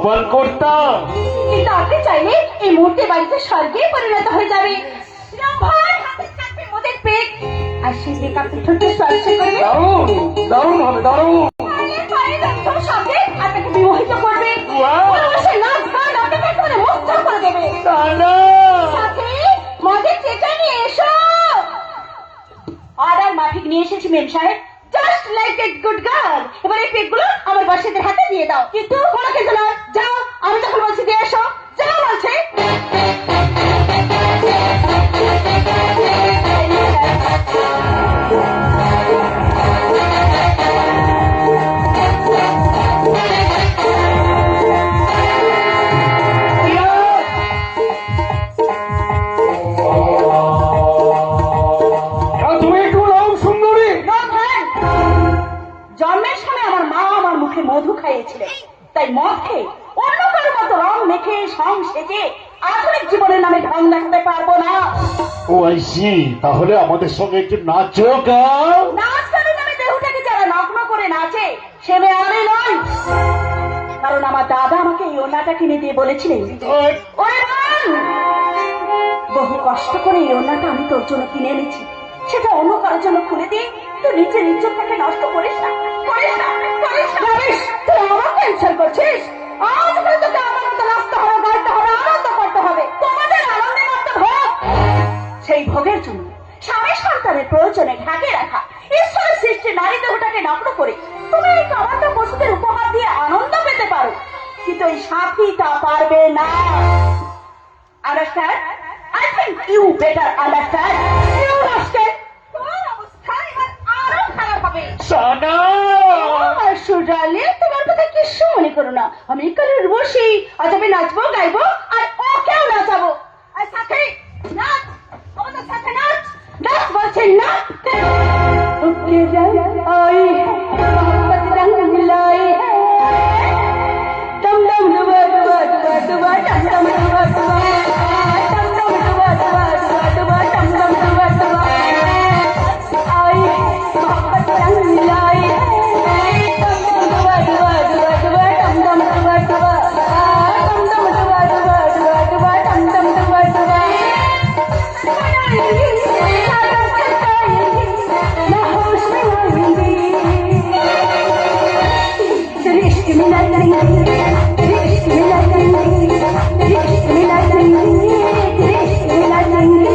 বল করতাম, কিন্তু আপনি চাইলে এই মুহূর্তে বাড়িতে স্বর্গে পরিণত হয়ে যাবে। রম্ভার হাতের চাপে মোদের পেট আর সেই বেকাপে ঠোঁটে স্পর্শ করবে। দারুণ দারুণ হবে, দারুণ। সঙ্গে আপনাকে বিমোহিত করবে, ভালোবাসার নাচ গান আপনাকে একেবারে মুগ্ধ করে দেবে। সাথে মদের চেটা নিয়ে এসো। অর্ডার মাফিক নিয়ে এসেছি মেম সাহেব, just like a good girl. এবার এই পেকগুলো আমার বাচ্চাদের হাতে দিয়ে দাও। কিন্তু কোনো কিন্তু না, যাও, আমি যখন বলছি দিয়ে এসো, যাও বলছে। মধু খাইয়েছিলেন, তাই মদ খেয়ে অন্য কারো মতো রং মেখে সং সেজে আধুনিক জীবনের নামে ঢং দেখাতে পারবো না। ও আইসি, তাহলে আমাদের সঙ্গে একটু নাচো গাও। নাচ গানের নামে দেহটাকে যারা নগ্ন করে নাচে সে মেয়ে আমি নয়। কারণ আমার দাদা আমাকে এই ওড়নাটা কিনে দিয়ে বলেছিলেন, ওরে বোন, বহু কষ্ট করে এই ওড়নাটা আমি তোর জন্য কিনে এনেছি, সেটা অন্য কারোর জন্য খুলে দিয়ে তুই নিজের ইজ্জতটাকে নষ্ট করিস না, করিস না, করিস না। তুই আমাকে ইনসাল্ট করছিস? আজ করে তোকে আমার মতো নাচতে হবে, গাইতে হবে, আনন্দ করতে হবে। তোমাদের আনন্দের মতো ভোগ, সেই ভোগের জন্য স্বামী সন্তানের প্রয়োজনে ঢাকে রাখা ঈশ্বরের সৃষ্টি নারী দেহটাকে নগ্ন করে তুমি এই কামাটা পশুদের উপহার দিয়ে আনন্দ পেতে পারো, কিন্তু এই সাথী তা পারবে না। Understand? I think you better understand. You understand? তোমার অবস্থা এবার আরো খারাপ হবে। সানা সুরালে তোমার কথা কিছু মনে করো না, আমি কালের বসি, আজ আমি নাচবো, গাইবো, আর ওকেও নাচাবো। আর সাথে নাচ, আমাদের সাথে নাচ, নাচ বলছে নাচ। ওকে আই মোহব্বত রঙ মিলাই দম দম দুবা দুবা দুবা দুবা দম দম দুবা দুবা দম দম দুবা দুবা দুবা দুবা দম দম দুবা দুবা আই মোহব্বত রঙ মিলাই দম দম দুবা দুবা দুবা দুবা দম দম দুবা দুবা দম দম দুবা দুবা দুবা দুবা দম দম দুবা দুবা मैं होश में आऊंगी तेरे इश्क में ना करेंगे, तेरे इश्क में ना करेंगे, तेरे इश्क में ना करेंगे, तेरे इश्क में ना करेंगे।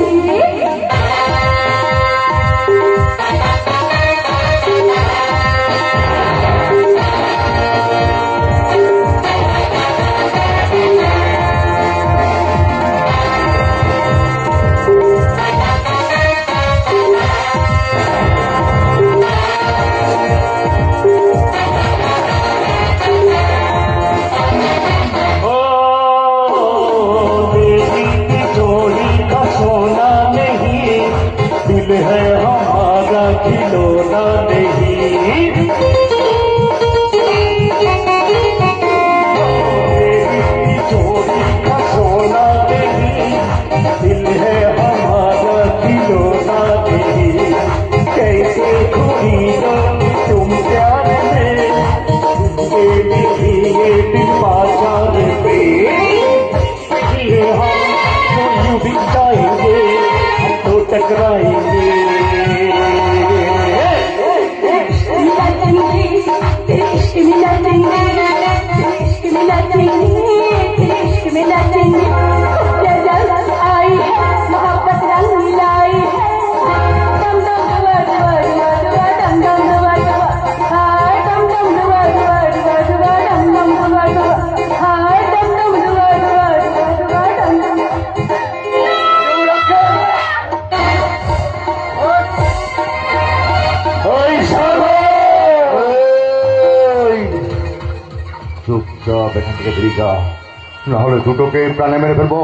নাহলে দুটোকে প্রাণে মেরে ফেলবো।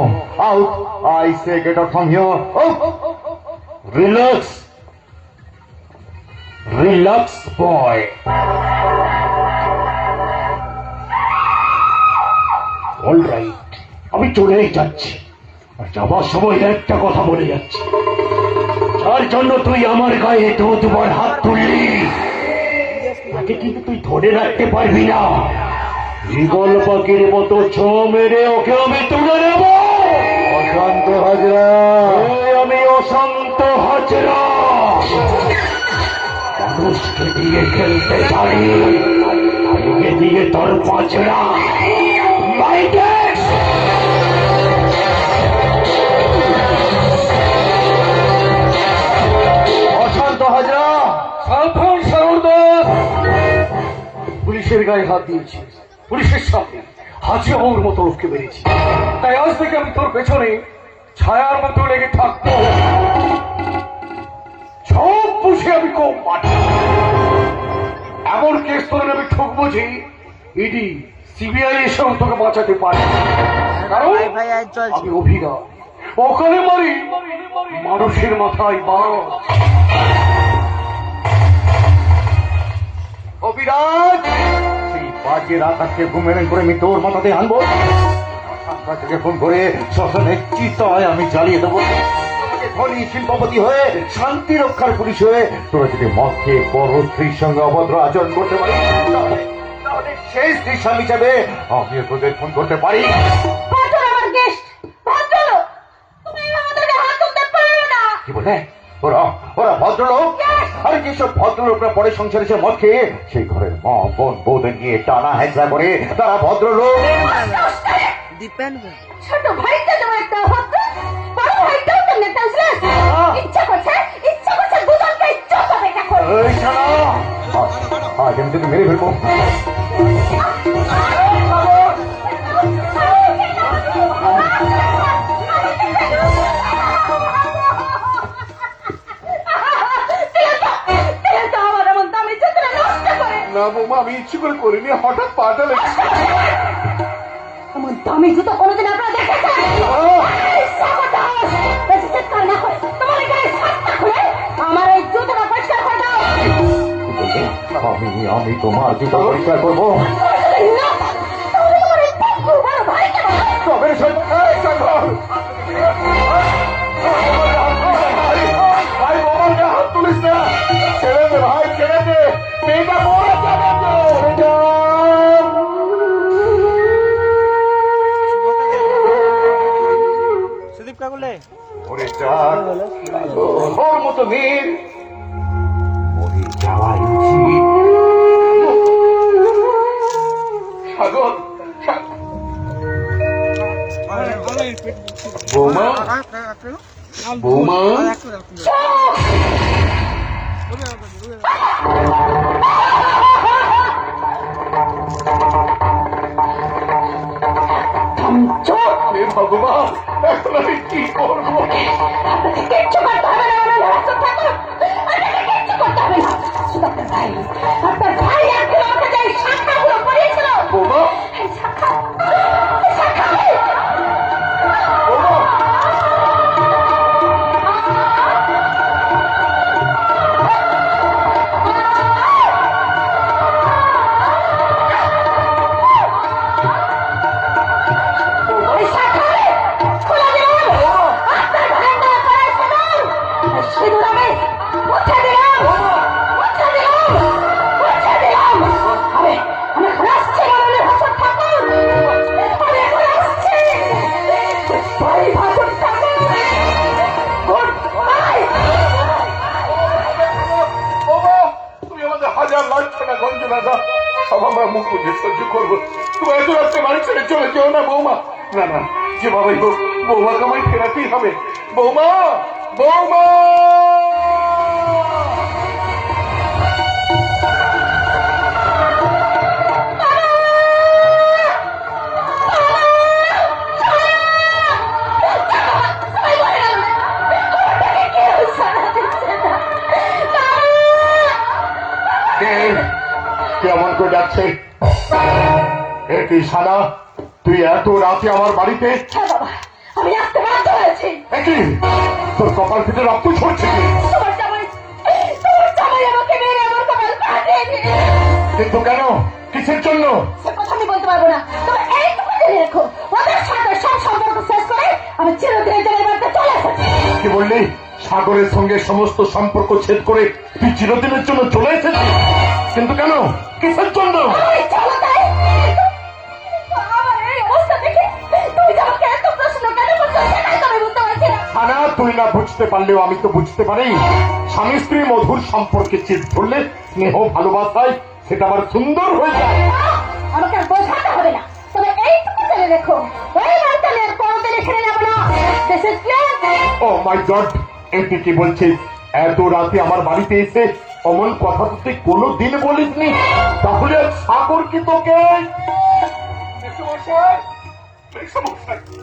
Out, I say get out from here. Relax, relax boy. Alright, আমি চলেই যাচ্ছি, আর যাবার সময় একটা কথা বলে যাচ্ছি, যার জন্য তুই আমার গায়ে দুবার হাত তুললি তাকে কিন্তু তুই ধরে রাখতে পারবি না। ঈগল পাখির মতো ছো মেরে ওকে আমি তুলে নেব। অশান্ত হাজরা, আমি অশান্ত হাজরা, মানুষকে দিয়ে খেলতে পারি, তাকে দিয়ে তোর পাঁচরা অশান্ত হাজরা, সাবধান সাগরদাস, পুলিশের গায়ে হাত দিয়েছি, পুলিশের সামনে হাজি বাবুর মতো লোককে মেরেছি, তাই আজ থেকে আমি তোর পেছনে ছায়ার মতো লেগে থাকবো। সব বুঝে আমি কম মাটি, এমন কেস তোর আমি ঠকবো যে ইডি সিবিআই এসেও তোকে বাঁচাতে পারে, কারণ আমি অভিনয় ওখানে মারি মানুষের মাথায় বাস। অবিরাজ, সেই বাজে রাত আজকে ঘুমের করে আমি তোর মাথাতে আনবো, থেকে ফোন করে শ্মশানের চিতায় আমি জ্বালিয়ে দেবো। ধনী শিল্পপতি হয়ে শান্তি রক্ষার পুলিশ হয়ে তোরা যদি মদ খেয়ে বড় স্ত্রীর সঙ্গে অভদ্র আচরণ করতে পারি, তাহলে সেই স্ত্রী স্বামী হিসাবে আমিও তোদের ফোন করতে পারি। কি বলে ওরা ওরা ভদ্রলোক? আরে যেসব ভদ্রলোকরা পরে সংসারে এসে মদ খেয়ে সেই ঘরের মা বোন বউদের নিয়ে টানা হেঁচড়া করে, তারা ভদ্রলোক। ছোট ভাইটা যেমন একটা অভদ্র, বড় ভাইটাও তেমন একটা উজলাস। ইচ্ছা করছে দুজনকে চোখে করে। এই শালা, আজ আমি তোকে মেরে ফেলবো। না বৌমা, আমি ইচ্ছে করে করিনি, হঠাৎ পাটা লেগেছে। এমন দামি জুতো কোনোদিন আপনারা দেখেছেন? আমার এই জুতোটা পরিষ্কার করে দাও। আমি তোমার জুতো পরিষ্কার করবো। হাত তুলিস না, ছেড়ে দে ভাই, ছেড়ে দে, মেয়েটা মরে যাবে। ওরে চার, ওর মতো মেয়ের মরে যাওয়াই উচিত। সাগর, বৌমা, বৌমা, ভগবান, এখন আমি কি করবো? কিচ্ছু করতে হবে না, কিচ্ছু করতে হবে না। শুধু আপনার ভাই একদিন আমাকে যে শাখাগুলো পড়িয়েছিল, বৌমা, মুখ বুঝে সহ্য করবো। তোমার এত রাত্রে বাড়ি ছেড়ে চলে যেও না বৌমা। না না, যেভাবেই হোক বৌমাকে আমায় ফেরাতেই হবে। বৌমা, বৌমা, কেমন করে যাচ্ছে? এটি সাদা, তুই এত রাতে আমার বাড়িতে? আমি আসতে বাধ্য হয়েছি। তোর কপাল ফেটে রক্ত ছড়ছে কি? কিন্তু কেন, কিসের জন্য? সে কথা আমি বলতে পারবো না, তবে এইটুকু জেনে রেখো, ওদের সাথে সব সম্পর্ক শেষ করে আমি চিরদিনের জন্য বাড়িতে চলে এসেছি। কি বললি? সাগরের সঙ্গে সমস্ত সম্পর্ক ছেদ করে তুই চিরদিনের জন্য চলে এসেছিস? কিন্তু কেন, কিসের জন্য? তুই না বুঝতে পারলেও আমি তো বুঝতে পারি। স্বামী স্ত্রী মধুর সম্পর্কে চিট ধরলে স্নেহ ভালোবাসায় সেটা আবার সুন্দর হয়ে যায়। আমাকে আর বোঝাতে হবে না, তবে এইটুকু জেনে রেখো, এই বাড়িতে আমি আর কোনোদিন এখানে যাবো না। This is clear? Oh my God, এটি কি বলছিস? এত রাতে আমার বাড়িতে এসে অমন কথা তো তুই কোনোদিন বলিসনি, তাহলে আজ সাগর কি তোকে?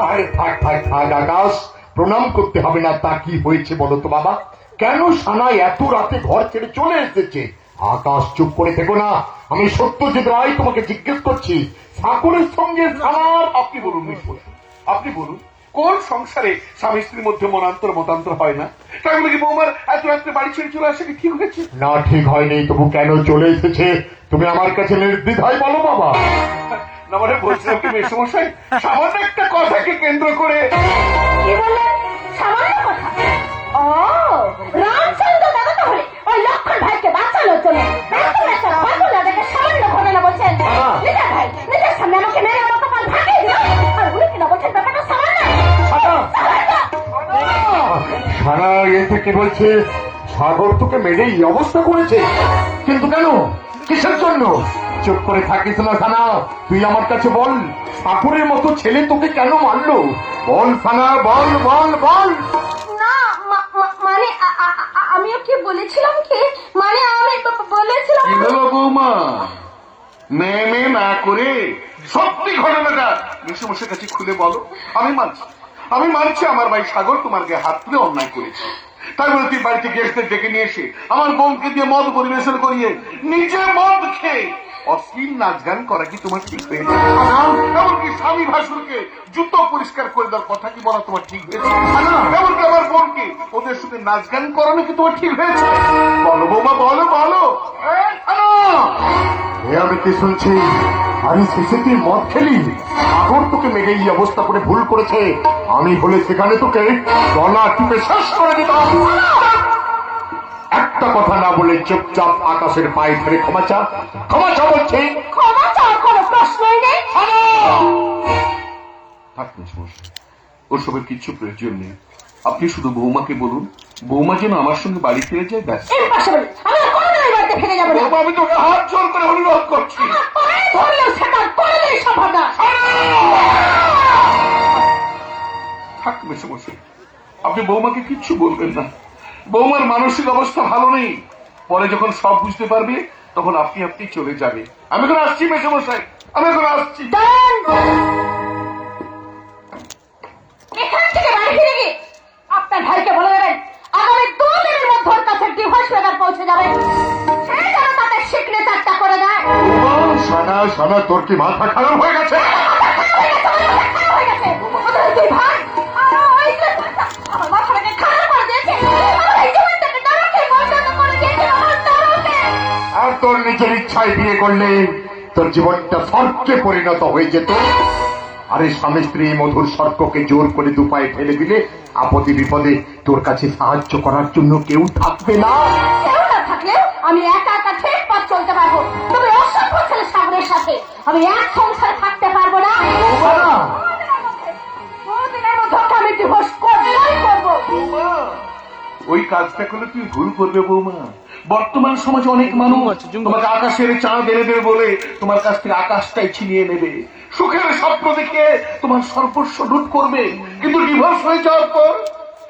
আরে থাক থাক থাক আকাশ, প্রণাম করতে হবে না। তা কি হয়েছে বলো তো বাবা? কেন সানাই এত রাতে ঘর ছেড়ে চলে এসেছে? আকাশ চুপ করে থেকো না, আমি সত্যজিৎ রায় তোমাকে জিজ্ঞেস করছি, সাগরের সঙ্গে সানার। আপনি বলুন মিশন, আপনি বলুন, কোন সংসারে স্বামী স্ত্রীর মধ্যে মতান্তর হয় না? তাই বলে কি বৌমার এত রাত্রে বাড়ি ছেড়ে চলে আসে কি ঠিক হয়েছে? না, ঠিক হয়নি। তবু কেন চলে এসেছে তুমি আমার কাছে নির্দ্বিধায় বলো বাবা। না মানে বলছিলাম কি মেসমশাই, সামান্য একটা কথাকে কেন্দ্র করে। কি বললেন? সামান্য কথা? ও, রামচন্দ্র দাদা তাহলে ওই লক্ষণ ভাইকে বাঁচানোর জন্য এরকম একটা পাগল দাদাকে সামান্য ঘটনা বলছেন। নিজের ভাই নিজের সামনে আমাকে মেরে আমার কপাল ভাঙিয়ে দিল, আর উনি কিনা বলছেন ব্যাপারটা সামান্য। সারা এ থেকে বলছে সাগর তোকে মেরে এই অবস্থা করেছে, কিন্তু কেন, কিসের জন্য? চুপ করে থাকিস না সানা, তুই আমার কাছে বল, সাগরের মতো ছেলে তোকে কেন মারলো? বল সানা, বল বল বল। না মানে আমি ওকে বলেছিলাম কি, মানে আমি বলেছিলাম। কি হলো বৌমা, মেয়ে না করে সত্যি ঘটনাটা মেসমশাইয়ের কাছে খুলে বলো। আমি মানছি আমার ভাই সাগর তোমার গায়ে হাত তুলে অন্যায় করেছে। তাই বলে তুই বাড়িতে গেস্টদের ডেকে নিয়ে এসে আমার বোনকে দিয়ে মদ পরিবেশন করিয়ে নিজে মদ খেয়ে অশ্লীল নাচ গান করা কি তোমার ঠিক হয়েছে? এমনকি স্বামী ভাসুরকে জুতো পরিষ্কার করে দেওয়ার কথা কি বলা তোমার ঠিক হয়েছে? এমনকি আমার বোনকে ওদের সাথে নাচ গান করানো কি তোমার ঠিক হয়েছে? বলো বৌমা, বলো বলো। আমি কি শুনছি? আমি শেষে তুই মদ খেলি, সাগর তোকে মেরে এই অবস্থা করে ভুল করেছে। আমি বলে সেখানে তোকে গলা টিপে শেষ করে দিতাম। একটা কথা না বলে চুপচাপ আকাশের পায়ে ধরে ক্ষমা চা, ক্ষমা চা বলছি। ক্ষমা চাওয়ার কোনো প্রশ্নই নেই। থাক মেসমশাই, ওসবের কিছু প্রয়োজন নেই। আপনি শুধু বৌমাকে বলুন, বৌমা যেন আমার সঙ্গে বাড়ি ফিরে যায়, ব্যাস। ইম্পসিবল, আমি আর কোনোদিন এই বাড়িতে ফিরে যাবো না। বৌমা, আমি তোকে হাত জোর করে অনুরোধ করছি। পায়ে ধরলেও সেটা কোনোদিনই সম্ভব না। থাক মেসমশাই, আপনি বৌমাকে কিচ্ছু বলবেন না। বৌমার মানসিক অবস্থা ভালো নেই, পরে যখন সব বুঝতে পারবে তখন আপনি চলে যাবে। আমি এখন আসছি মেসমশাই, আমি এখন আসছি। এখান থেকে বাড়ি ফিরে গিয়ে আপনার ভাইকে বলে দেবেন আগামী 2 দিনের মধ্যে ওর কাছে ডিভোর্স পেপার পৌঁছে যাবে, সে যেন তাদের সিগনেচারটা করে দেয়। সানা সানা, তোর কি মাথা খারাপ হয়ে গেছে? হয়ে গেছে ওদের দুই ভাই ওই যে আমার মাথাটাকে খারাপ করে দিয়েছে, আমার এই জীবনটাকে নরকে পরিণত করে দিয়েছে, আমার নরকে। আর তোর নিজের ইচ্ছায় বিয়ে করলে তোর জীবনটা স্বর্গে পরিণত হয়ে যেত। আরে স্বামী স্ত্রী মধুর স্বর্গকে জোর করে দুপায়ে ফেলে দিলে আপদে বিপদে তোর কাছে সাহায্য করার জন্য কেউ থাকবে না। কেউ না থাকলেও আমি একা একা ঠিক পথ চলতে পারবো, তবে অসভ্য ছেলে সাগরের সাথে আমি এক সংসারে থাকতে পারবো না। দিনের মধ্যে ওকে আমি ডিভোর্স করবই করবো। ওই কাজটা করলে তুই ভুল করবে বৌমা। বর্তমান সমাজে অনেক মানুষ তোমাকে আকাশের চাঁদ এনে দেবে বলে তোমার কাছ থেকে আকাশটাই ছিনিয়ে নেবে, সুখের স্বপ্ন দেখে তোমার সর্বস্ব লুট করবে। কিন্তু ডিভোর্স হয়ে যাওয়ার পর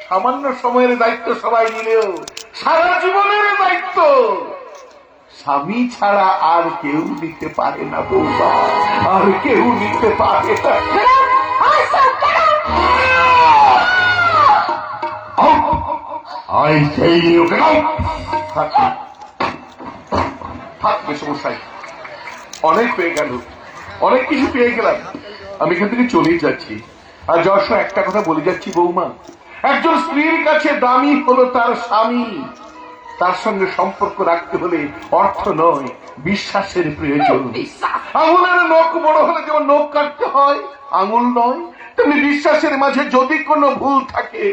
সামান্য সময়ের দায়িত্ব সবাই নিলেও সারা জীবনের দায়িত্ব স্বামী ছাড়া আর কেউ নিতে পারে না বৌমা, আর কেউ নিতে পারে না। I say you get out! থাক মেসমশাই, অনেক পেয়ে গেল, অনেক কিছু পেয়ে গেলাম, আমি এখান থেকে চলেই যাচ্ছি। আর যাওয়ার সময় একটা কথা বলে যাচ্ছি বৌমা, একজন স্ত্রীর কাছে দামি হলো তার স্বামী। তার সঙ্গে সম্পর্ক রাখতে হলে অর্থ নয়, বিশ্বাসের প্রয়োজন। আঙুলের নখ বড় হলে যেমন নখ কাটতে হয়, আঙুল নয়, তেমনি বিশ্বাসের মাঝে যদি কোনো ভুল থাকে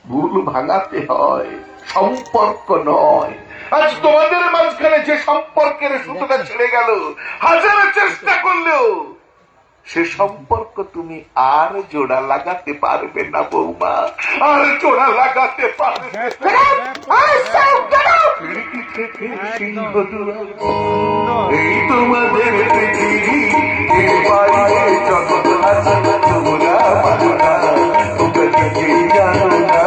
ভুল ভাঙাতে হয়, সম্পর্ক নয়। আজ তোমাদের মাঝখানে যে সম্পর্কের সুতোটা ছেড়ে গেল, হাজার চেষ্টা করলেও সে সম্পর্ক তুমি আর জোড়া লাগাতে পারবে না বৌমা, আর জোড়া লাগাতে পারবে না। খিড়কি থেকে সিংহদুয়ার, এই তোমাদের পৃথিবী, এর বাইরে জগৎ আছে, তোমরা মানো না, তোমরা নিজেই জানো না।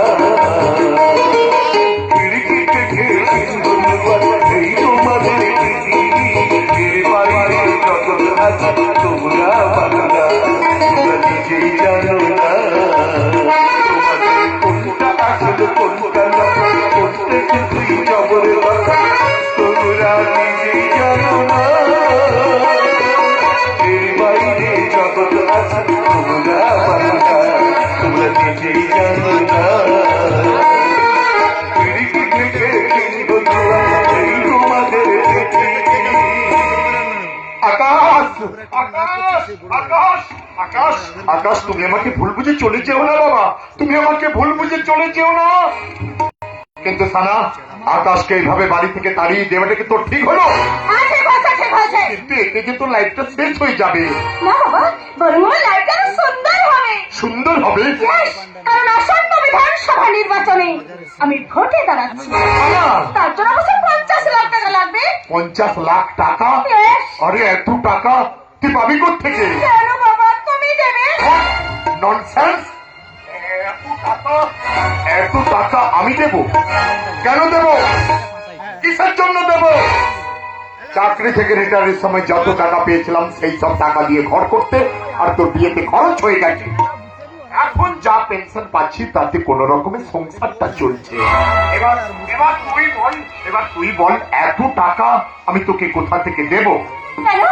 খিড়কি থেকে সিংহদুয়ার, এই তোমাদের পৃথিবী, এর বাইরে জগৎ আছে, তোমরা মানো না, তোমরা নিজেই জানো না। তোমাদের কোনটা আসলে কোনটা না, কোনটা কিছুই জবরের কথা, তোমরা নিজেই জানো না। এর বাইরে জগৎ আছে, তোমরা মানো না, তোমরা নিজেই জানো না। খিড়কি থেকে সিংহদুয়ার, এই তোমাদের পৃথিবী। আকাশ, আকাশ, আকাশ, আকাশ, আকাশ, তুমি আমাকে ভুল বুঝে চলে যেও না বাবা, তুমি আমাকে ভুল বুঝে চলে যেও না। কিন্তু সানা, আকাশকে এইভাবে বাড়ি থেকে তাড়িয়ে দেওয়াটা কি তোর ঠিক হলো? কিন্তু এতে যে তোর লাইফটা শেষ হয়ে যাবে। না বাবা, বরং আমার লাইফটা আরো সুন্দর হবে। সুন্দর হবে? কারণ আসন্ন বিধানসভা নির্বাচনে আমি ভোটে দাঁড়াচ্ছি, তার জন্য আমাকে 50 লাখ টাকা লাগবে। 50 লাখ টাকা? Yes. আরে এত টাকা তুই পাবি কোত্থেকে? কেন বাবা, তুমি দেবে? ননসেন্স! এত টাকা আমি দেব? কেন দেব? কিসের জন্য দেব? চাকরি থেকে রিটায়ারের সময় যত টাকা পেয়েছিলাম সেই সব টাকা দিয়ে ঘর করতে আর তোর বিয়েতে খরচ হয়ে গেছে। এখন যা পেনশন পাচ্ছি তাতে কোন রকমের সংসারটা চলছে। এবার এবার তুই বল এত টাকা আমি তোকে কোথা থেকে দেব? কেন,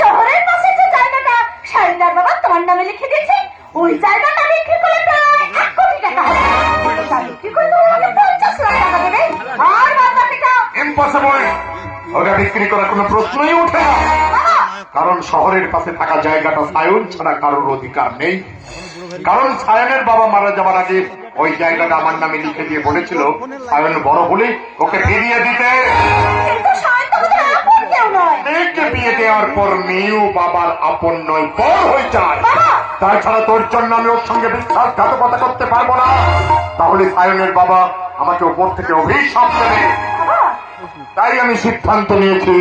শহরের পাশে যে জায়গাটা শাইনদার বাবা তোমার নামে লিখে দিয়েছে, ওই জায়গাটা বিক্রি করলে প্রায় 1 কোটি টাকা হবে। ওটা বিক্রি করে তুমি আমাকে 50 লাখ টাকা দেবে, আর বাদ বাকিটা ইম্পসিবল! ওটা বিক্রি করার কোনো প্রশ্নই ওঠে না, কারণ শহরের পাশে থাকা জায়গাটা সায়ন ছাড়া কারোর অধিকার নেই। কারণ সায়নের বাবা মারা যাওয়ার আগে ওই জায়গাটা আমার নামে লিখে দিয়ে বলেছিল সায়ন বড় হলে ওকে ফিরিয়ে দিতে। কিন্তু শাইন তো বুঝি আপন কেউ নয়। মেয়েকে বিয়ে দেওয়ার পর মেয়েও বাবার আপন নয়, পর হয়ে যায়। বাবা! তাছাড়া তোর জন্য আমি ওর সঙ্গে বিশ্বাসঘাতকতা করতে পারবো না, তাহলে সায়নের বাবা আমাকে ওপর থেকে অভিশাপ দেবে। বাবা, তাই আমি সিদ্ধান্ত নিয়েছি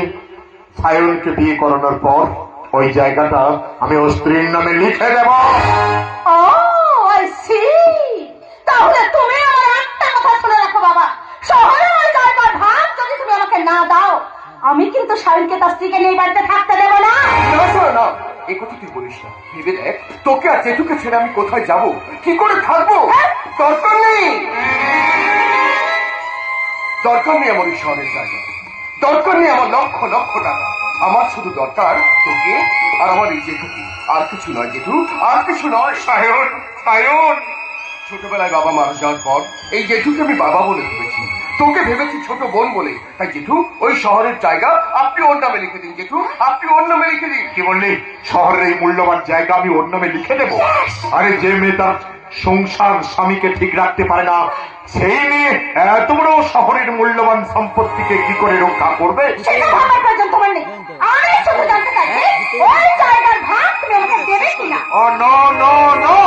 সায়নকে বিয়ে করানোর পর ওই জায়গাটা আমি ওর স্ত্রীর নামে লিখে দেব। ও আই সি, তাহলে তুমি আমার একটা কথা শুনে রাখো বাবা, শহরে ওই জায়গার ভাগ যদি তুমি আমাকে না দাও, আমি কিন্তু শাইনকে তার স্ত্রীকে নিয়ে বাড়িতে থাকতে দেবো না। না, এই কথা তুই বলিস না। ভেবে দেখ, তোকে আর জেঠুকে ছেড়ে আমি কোথায় যাব, কি করে থাকবো? দরকার নেই, দরকার নেই আমার এই শহরের জায়গা, দরকার নেই আমার লক্ষ লক্ষ টাকা। আমার শুধু দরকার তোকে আর আমার এই জেঠুকে, আর কিছু নয় জেঠু, আর কিছু নয়। সায়ন, সায়ন, ছোটবেলায় বাবা মারা যাওয়ার পর এই জেঠুকে আমি বাবা বলে ভেবেছি, তোকে ভেবেছি ছোট বোন বলে। তাই জেঠু, ওই শহরের জায়গা আপনি ওর নামে লিখে দিন। জেঠু, আপনি ওর নামে লিখে দিন। কি বললি? শহরের এই মূল্যবান জায়গা আমি ওর নামে লিখে দেবো? আরে যে মেয়ে তার সংসার স্বামীকে ঠিক রাখতে পারে না, সেই মেয়ে এত বড় শহরের মূল্যবান সম্পত্তিকে কি করে রক্ষা করবে? সেটা ভাবার প্রয়োজন তোমার নেই। আমি শুধু জানতে চাইছি ওই জায়গার ভাগ তুমি আমাকে দেবে কিনা। ও নো নো নো!